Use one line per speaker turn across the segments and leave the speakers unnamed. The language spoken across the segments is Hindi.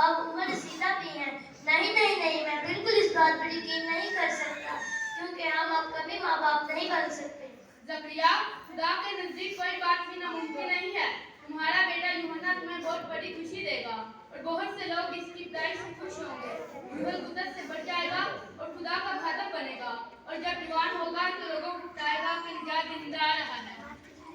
अब उम्र रसीदा भी है। नहीं नहीं नहीं, मैं बिल्कुल इस बात पर यकीन नहीं कर सकता, क्योंकि हम अब कभी माँ बाप नहीं बन सकते।
ज़करिया, खुदा के नजदीक कोई बात भी नामुमकिन नहीं है। तुम्हारा बेटा यूहन्ना तुम्हें बहुत बड़ी खुशी देगा और बहुत से लोग इसकी पैदाइश से खुश होंगे। रूहुल कुद्दस से बढ़ जाएगा और खुदा का खादम बनेगा, और जब जवान होगा तो लोगों को बताएगा कि निजात जिंदा आ रहा है।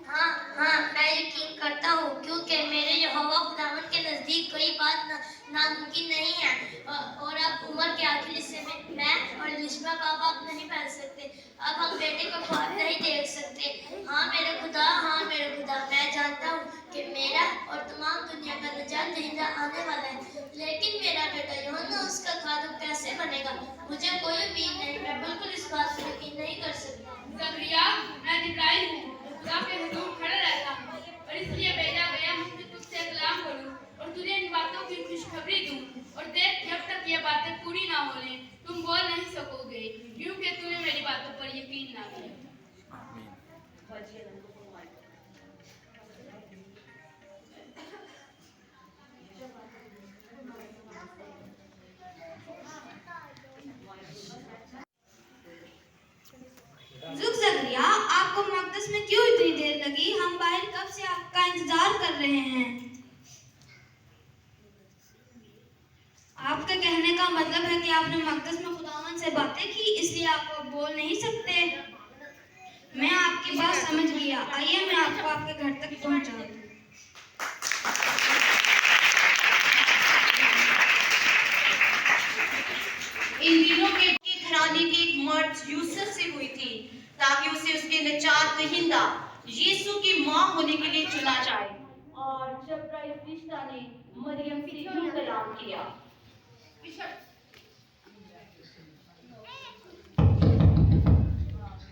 हाँ हाँ, मैं यकीन करता हूँ, क्योंकि मेरे यहोवा खुदावंद के नजदीक कोई बात नामुमकिन नहीं है। और अब उम्र के आखिर हिस्से में मैं और लिस्मा का बाप नहीं बन सकते। अब हम बेटे का ख्वाब नहीं देख सकते। हाँ मेरे खुदा, मैं जानता हूँ कि मेरा और तमाम दुनिया का निजात जिंदा आने वाला है, लेकिन मेरा बेटा यूहन्ना उसका खादम कैसे बनेगा, मुझे कोई उम्मीद नहीं। मैं बिल्कुल इस बात पर यकीन नहीं कर सकता।
ज़करिया, मैं जिब्राइल हूँ, खुदा के हुजूर खड़ा रहता हूँ, और इसलिए भेजा गया हूँ कि तुझसे कलाम करूँ और तुझे इन बातों की खुशखबरी दूँ। और देख, जब तक ये बातें पूरी ना हो लें तुम बोल नहीं सकोगे, क्योंकि तूने मेरी बातों पर यकीन ना किया।
ज़करिया, आपको मकदस में क्यों इतनी देर लगी? हम बाहर कब से आपका इंतजार कर रहे हैं। आपके कहने का मतलब है कि आपने मकदस में खुदावंद से बातें की, इसलिए आप बोल नहीं सकते। मैं आपकी बात समझ गया। आइए मैं आपको आपके घर तक पहुंचा दूं।
इन दिनों के घराने की एक मर्ज यूसुफ से हुई थी, ताकि उसे उसके निजात दहिंदा यीशु की मां होने के लिए चुना जाए। और जब्राइल फरिश्ता ने मरियम से यूं कलाम किया।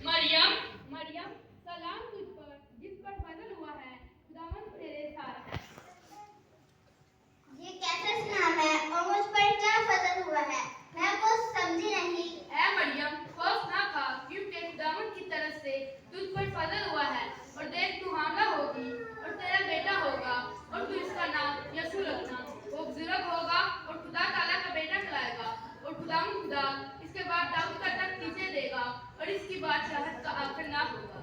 मरियम, मरियम, सलाम तुझ पर, जिस पर फजल हुआ है, खुदावंद तेरे साथ है।
ये कैसा नाम है और मुझ पर क्या फजल हुआ है, मैं कुछ समझी नहीं।
ऐ मरियम, खौफ ना खा, क्योंकि खुदावंद की तरफ से तुझ पर फजल हुआ है। और देख, तू हामला होगी और तेरा बेटा होगा, और तू इसका नाम यीशु रखना। वो बुजुर्ग होगा और खुदा ताला का बेटा कहलाएगा, और खुदा इसके बाद दाऊद का तख्त तुझे देगा, और इसकी बादशाहत का आखिर ना होगा।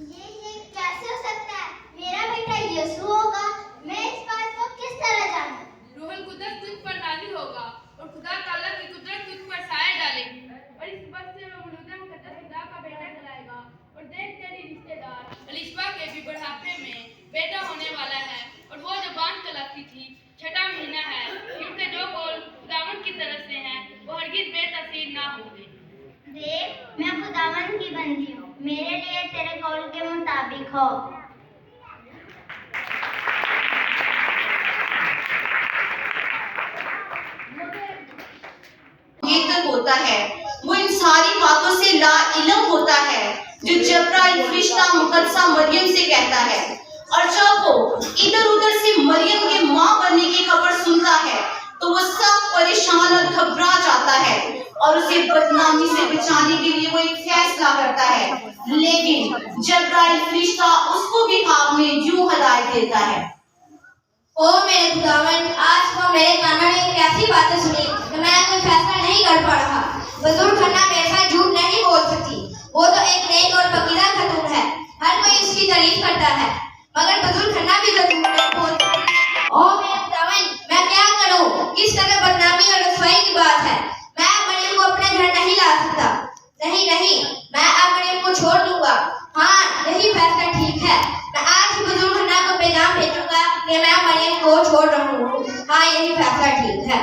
ये कैसे हो सकता है? मेरा बेटा यीशु होगा, मैं इस बात को किस तरह जानूं?
रूहुल कुद्दस तुझ पर नाज़िल होगा और खुदा ताला की कुदरत तुझ पर साया डालेगी, और इस वक्त से वो मौजूदा मुकद्दस खुदा का बेटा कहलाएगा। और देख, तेरी रिश्तेदार अलिशबा के भी बुढ़ापे में बेटा होने वाला है, और वो जो बांझ कहलाती थी, छठा महीना है, क्योंकि जो कौल खुदावंद की तरफ से है वो हरगिज बेतसीर ना होंगे।
देख, मैं खुदावंद की बंदी हूँ, मेरे लिए तेरे कौल के मुताबिक हो।
ये तक होता है, वो इन सारी बातों से ला इल्म होता है जो जब्राइल फरिश्ता मुकद्दसा मरियम से कहता है। और जब वो इधर उधर से मरियम के मां बनने की खबर सुनता है तो वो सब परेशान और घबरा जाता है, और उसे बदनामी से बचाने के लिए वो एक फैसला करता है। लेकिन जब्राइल फरिश्ता उसको भी ख्वाब में यूं हिदायत देता है।
ओ मेरे खुदावंद, आज को मेरे कानों ने एक ऐसी बातें सुनी कि मैं कोई फैसला नहीं कर पा रहा। बुजुर्ग खन्ना मेरे साथ झूठ नहीं बोल सकती, वो तो एक नेक और फकीरा खातून है, हर कोई उसकी तारीफ करता है, मगर बुजुर्ग खन्ना भी तो झूठ नहीं बोलती। ओ मेरे खुदावंद, मैं क्या करूं? किस तरह बदनामी और रसवाई की बात है। मैं मरियम को अपने घर नहीं ला सकता। नहीं नहीं, मैं अब मरियम को छोड़ दूंगा। हाँ, यही फैसला ठीक है। मैं आज ही बुजुर्ग खन्ना को पैगाम भेजूंगा कि मैं मरियम को छोड़ रहा हूँ। हाँ, यही फैसला ठीक है।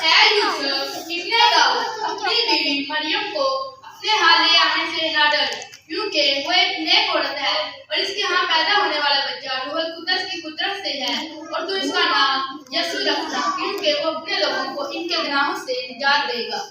ऐ यूसुफ इब्ने दाऊद, अपनी बीवी मरियम को अपने हाल ले आने से ना डर, क्योंकि वो एक नेक औरत है, और इसके यहाँ पैदा होने वाला बच्चा रूहुल कुद्दस की कुदरत से है। और तू इसका नाम यीशु रखना, क्योंकि वो अपने लोगों को इनके गुनाहों से निजात देगा।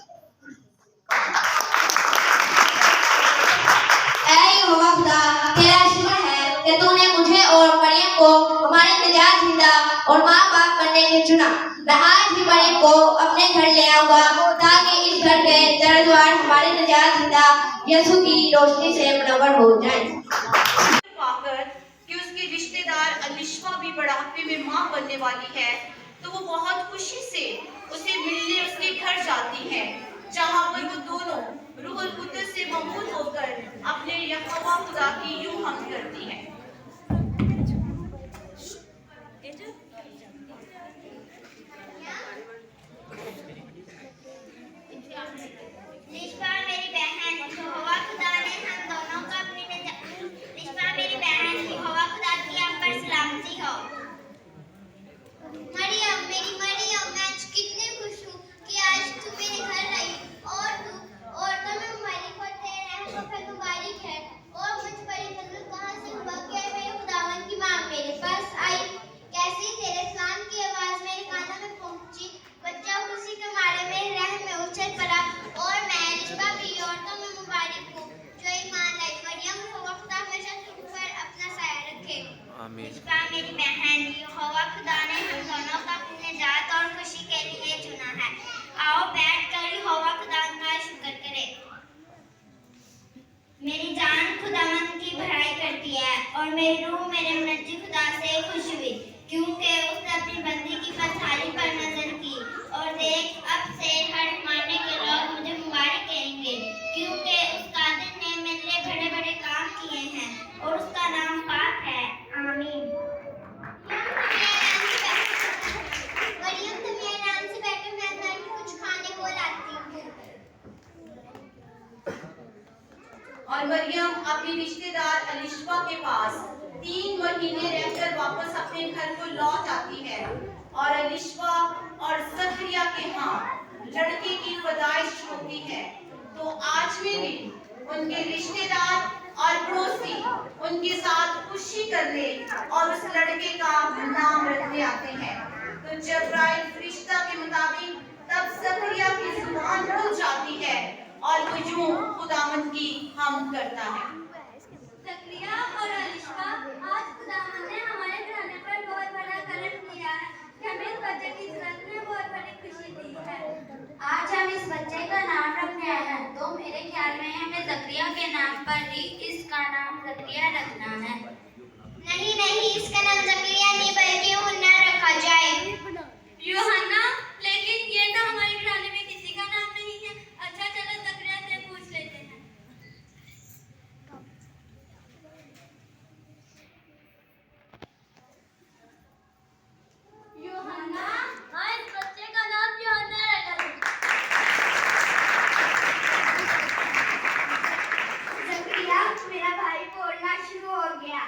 ऐ यहोवा खुदा, तेरा शुक्र है कि तूने मुझे और मरियम को हमारे निजात जिंदा और माँ बाप बनने के चुना। मैं आज ही मरियम को अपने घर ले आऊंगा, ताकि इस घर के दरद्वार हमारे निजात जिंदा यीशु की रोशनी से मुनव्वर हो जाएं।
पाकर कि उसके रिश्तेदार अलिशबा भी बुढ़ापे में मां बनने वाली है, तो वो बहुत खुशी से उसे मिलने उसके घर जाती है, जहाँ पर वो दोनों रूहुल कुद्दस से ममूल होकर अपने यहोवा खुदा की यूं हमद करती है।
लिस्बा मेरी बहन, यहोवा खुदा ने हम दोनों को अपनी लिस्बा मेरी बहन, यहोवा खुदा की आप पर सलामती हो। मरियम, मेरी मरियम, मैं आज कितनी खुश हूँ कि आज तू मेरे घर आई और तुम्हें मुबारक हो, तेरे रहम पर मुबारक है। और मुझ पर ये फजल कहाँ से हुआ कि मेरे खुदावन की माँ मेरे पास आई। कैसे ही तेरे सलाम की आवाज मेरे कानों में पहुंची, बच्चा खुशी के मारे मेरे रहम में उछल पड़ा। और मैं लिस्बा की औरतों में मुबारक हूँ जो ईमान लाई। मरियम, यहोवा खुदा हमेशा तुम पर अपना साया रखे। लिस्बा मेरी बहन, यहोवा खुदा ने हम दोनों को अपनी निजात और खुशी के लिए चुना है। आओ बैठकर यहोवा खुदा का शुक्र करें। मेरी जान खुदावंद की बड़ाई करती है और मेरी रूह मेरे मुनज्जी खुदा से खुश हुई, क्योंकि उसने अपनी बंदी की पथारी पर नजर की। और देख, अब से हर मानने के लोग मुझे मुबारक कहेंगे, क्योंकि उस कादिर ने मेरे लिए बड़े बड़े काम किए हैं और उसका नाम पाक है। आमीन। मरियम, तुम मेरे नाम से बैठो, मैं तुम्हें कुछ खाने को लाती हूँ।
और मरियम अपनी रिश्तेदार अलिशबा के पास 3 महीने रहकर वापस अपने घर को लौट आती है। और अलिशबा और ज़करिया के यहाँ लड़के की पैदाइश होती है। तो आज में भी उनके रिश्तेदार और पड़ोसी उनके साथ खुशी करने और उस लड़के का नाम रखने आते हैं। तो जब्राइल फरिश्ता के मुताबिक तब ज़करिया की जुबान खुल जाती है और वो यूं खुदावंद की हमद करता है।
ज़करिया और अलिशबा, आज खुदावंद ने हमारे घराने पर बहुत बड़ा करम किया है कि हमें इस बच्चे की ज़रूरत में बहुत बड़ी खुशी दी है। आज हम इस बच्चे का नाम रखने आए हैं, तो मेरे ख्याल में हमें ज़करिया के नाम पर ही इसका नाम ज़करिया रखना है। नहीं, इसका नाम ज़करिया नहीं बल्कि यूहन्ना रखा जाए। यूहन्ना? लेकिन ये तो हमारे घराने में किसी का नाम नहीं है। अच्छा, चलो ज़करिया से पूछ लेते हैं। यूहन्ना?
हाँ, इस बच्चे का नाम यूहन्ना रखा है।
ज़करिया, मेरा भाई बोलना शुरू हो गया।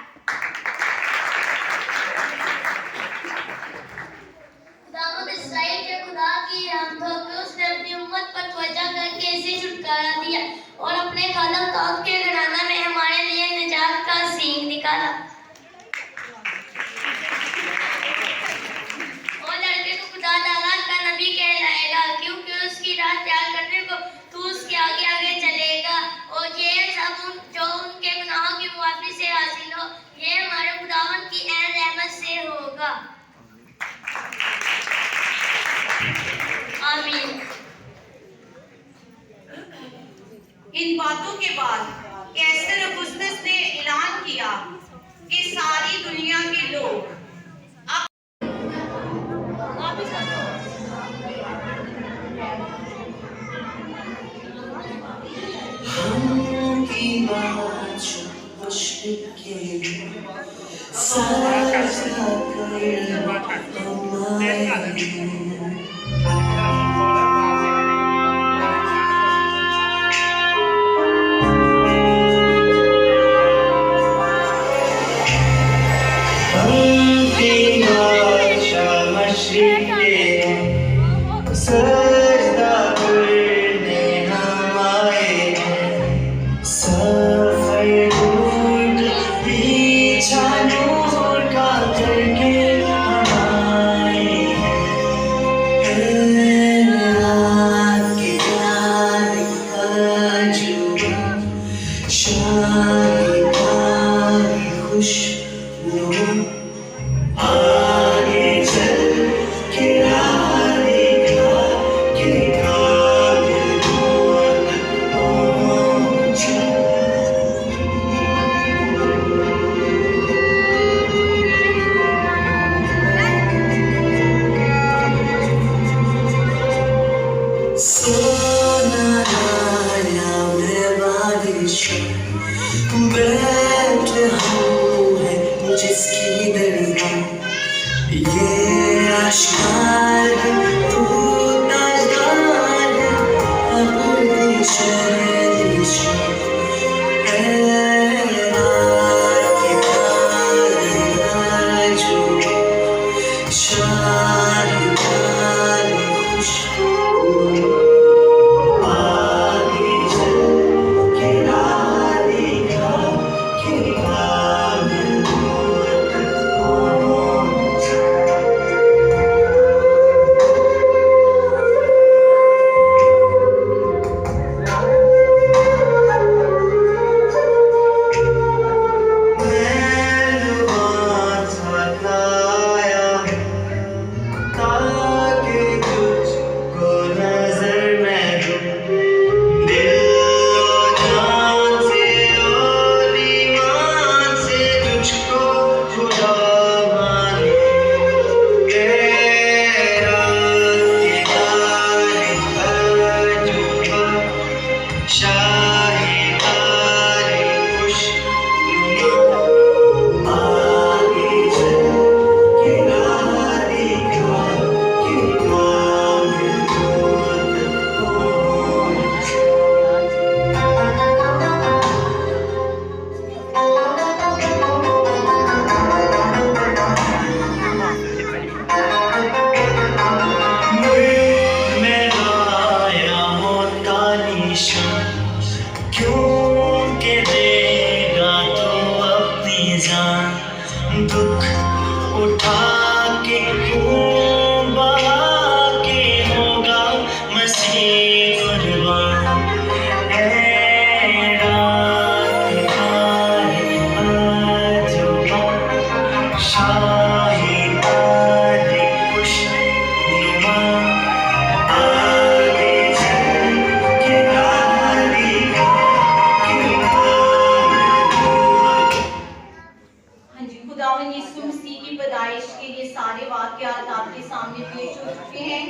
खुदावंद इस्राएल के खुदा की हमद हो कि उसने अपनी उम्मत पर तवज्जो करके इसे छुटकारा दिया और अपने खालम दाऊद के घराना में हमारे लिए निजात का सींग निकाला। और लड़के को खुदा ताला का नबी कहलाएगा, क्योंकि उसकी राह तैयार करने को तू उसके आगे आगे चलेगा। और ये सब जो उनके गुनाहों की मुआफी से हासिल हो, ये हमारे खुदावंद की ऐन रहमत से होगा। आमीन।
इन बातों के बाद कैसर अगुस्तस ने ऐलान किया कि सारी दुनिया के लोग
बैठे हम हैं जिसकी दरगाह ये आशिकार तू ताजदार अब शहर दुख उठा के खून बहा के होगा मसीह कुर्बान ऐ रात आए आजुबा शाही तारी खुशनुमा आगे चल के गाली
खुदावन यीशु मसीह की पैदाइश के ये सारे वाक़यात आपके सामने पेश हो चुके हैं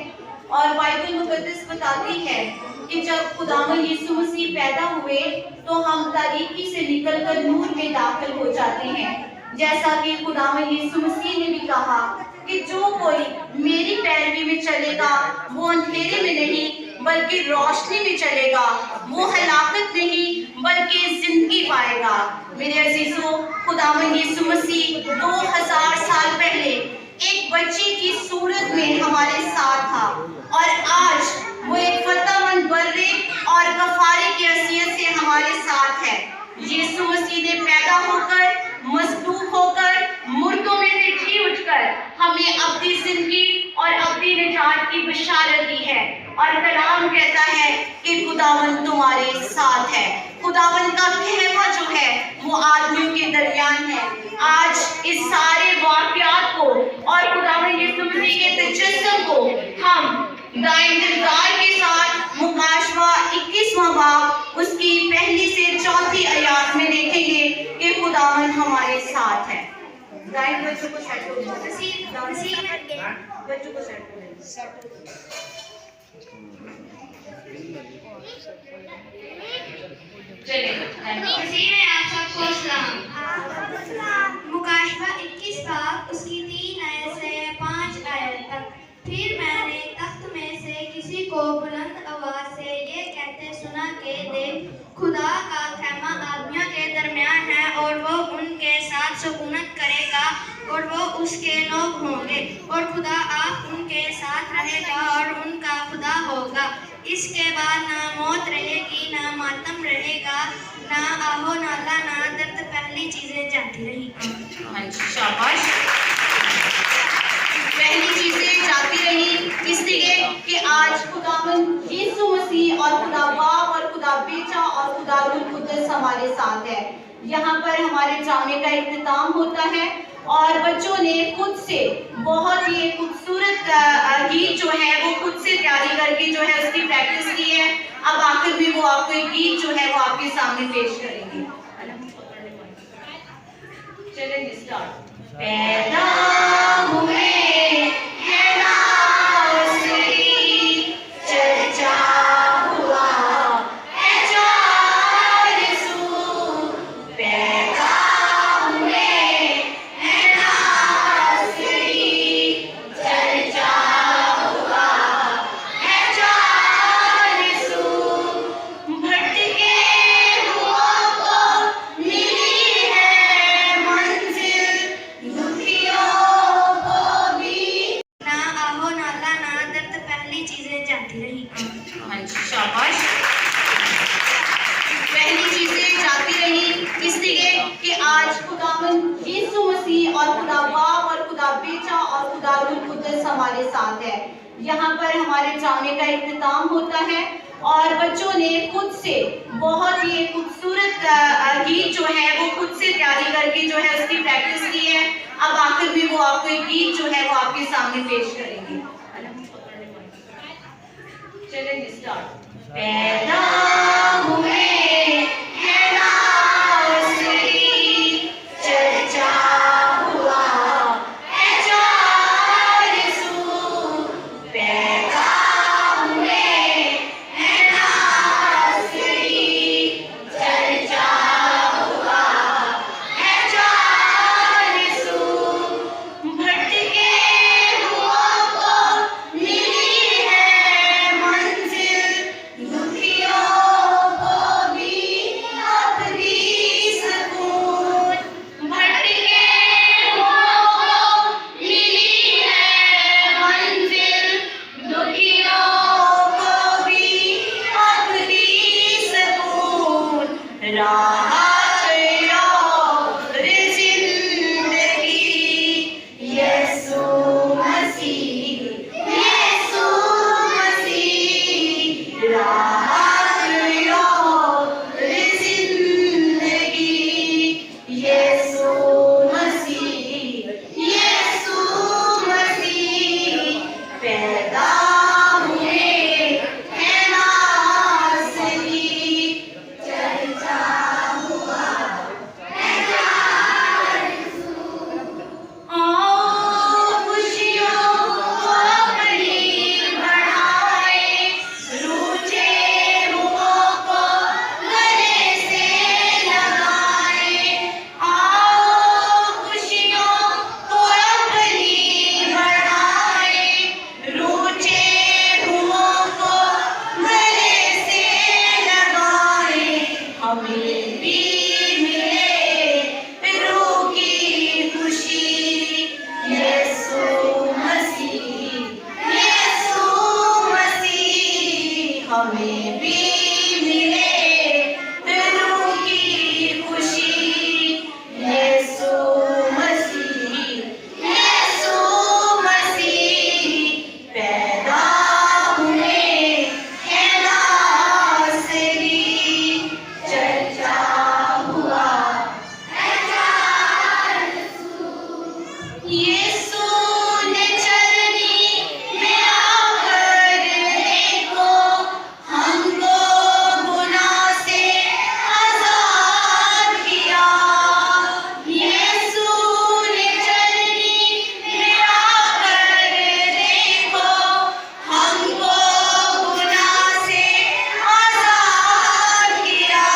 और बाइबल मुकद्दस बताती है कि जब खुदावन यीशु मसीह पैदा हुए तो हम तारीकी से निकलकर नूर में दाखिल हो जाते हैं। जैसा कि खुदावन यीशु मसीह ने भी कहा कि जो कोई मेरी पैरवी में चलेगा वो अंधेरे में नहीं बल्कि रोशनी में चलेगा, वो हलाकत नहीं बल्कि जिंदगी पाएगा। मेरे अजीजों, खुदावन यीशु मसीह 2000 साल पहले एक बच्चे की सूरत में हमारे साथ था और आज वो एक फतेहमंद बर्रे और कफारे की हैसियत से हमारे साथ है। यीशु मसीह ने पैदा होकर, मजलूब होकर, मुर्दों में से जी उठकर हमें अपनी जिंदगी और अपनी निजात की बशारत दी है और कलाम कहता है कि खुदावन तुम्हारे साथ है। खुदावन का कहवा जो है वो आदमियों के दरमियान है। आज इस सारे वाक़यात को और खुदावन यीशु मसीह के तजस्सुम को हम दाइंदगार के साथ मुकाशवा 21वां बाब उसकी पहली से चौथी आयत में देखेंगे कि खुदावन हमारे साथ है। दाइन बच्चों को सेट हो बच्चों को सेट
मुकाशवा 21 बाब उसकी 3 आयत से 5 आयत तक। फिर मैंने तख्त में से किसी को बुलंद आवाज से ये कहते सुना कि देख, खुदा का खैमा आदमियों के दरमियान है और वो उनके साथ सुकूनत करेगा और वो उसके लोग होंगे और खुदा आप उनके साथ रहेगा और उनका खुदा होगा। इसके बाद ना मौत रहेगी, ना मातम रहेगा, ना आहो नाला, ना दर्द, पहली चीजें जाती रही।
शाबाश। पहली चीजें जाती रही इसलिए कि आज खुदावन यीशु मसीह और खुदा बाप और खुदा बेटा और खुदा रूह कुद्दस हमारे साथ है। यहाँ पर हमारे जामे का इख्तिताम होता है और बच्चों ने खुद से बहुत ही खूबसूरत गीत जो है वो खुद से तैयारी करके जो है उसकी प्रैक्टिस की है। अब आखिर में वो आपको एक गीत जो है वो आपके सामने पेश करेंगे। चलेंगे स्टार्ट। पैदा हुए चर्चा हुआ है बेटा और खुदावंद कुद्दस हमारे साथ है। यहाँ पर हमारे ड्रामे का इख्तिताम होता है और बच्चों ने खुद से बहुत ही खूबसूरत गीत जो है वो खुद से तैयारी करके जो है उसकी प्रैक्टिस की है। अब आखिर में वो आपको एक गीत जो है वो आपके सामने पेश करेंगे। चलेंगे स्टार्ट। पैदा हुए हैं नासरी, चर्चा हुआ है जारसू। पैदा हुए हैं नासरी, चर्चा हुआ है जारसू। भटके हुओं को मिली है मंजिल, दुखियों को भी अपनी सुकून। भटके हुओं को मिली है मंजिल, दुखियों को भी अपनी सुकून। राहत और जिंदगी यीशु मसीह, यीशु मसीह। राहत और जिंदगी यीशु मसीह, यीशु मसीह। पैदा हुए हैं नासरी, चर्चा हुआ है जारसू। आओ खुशियों को अपनी बढ़ाए, रूठे मुँहों को गले से लगाए। आओ खुशियों को अपनी बढ़ाए, रूठे मुँहों को गले से लगाए। हमें भी मिले रूह की खुशी, यीशु मसीह, यीशु मसीह। हमें भी मिले रूह की खुशी, यीशु मसीह, यीशु मसीह। पैदा हुए हैं नासरी, चर्चा हुआ है जारसू। यीशु ने चरनी में आकर देखो, हमको गुनाह से आजाद किया। यीशु ने चरनी में आकर देखो, हमको गुनाह से आजाद किया।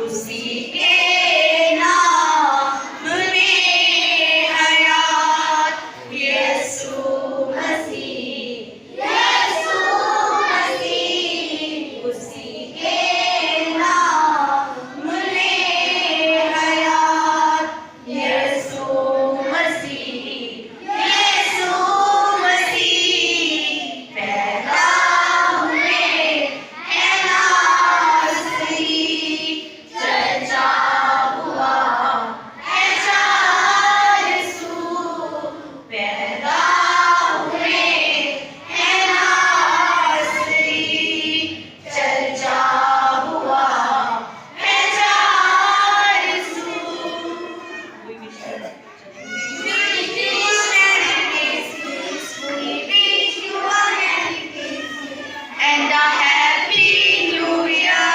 उसी के नाम में हयात, यीशु मसीह, यीशु मसीह। उसी के नाम में हयात, यीशु मसीह, यीशु मसीह। पैदा हुए हैं नासरी, चर्चा हुआ है जारसू। पैदा हुए हैं नासरी, चर्चा हुआ है जारसू। We wish you Merry Christmas, we wish you a Merry Christmas and a Happy New Year.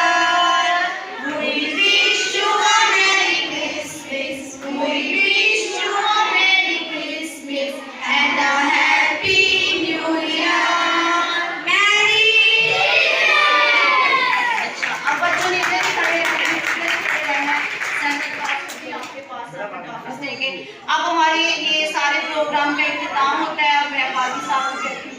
We wish you a Merry Christmas, we wish you a Merry Christmas and a Happy New Year. Merry Christmas. अच्छा, अब बच्चों ने इधर ही खड़े रहना है। सेंटर क्लास भी आपके पास है, वापस देंगे। अब हमारे ये सारे प्रोग्राम का इख्तिताम होता है और मैं वादी साहब को कहती हूँ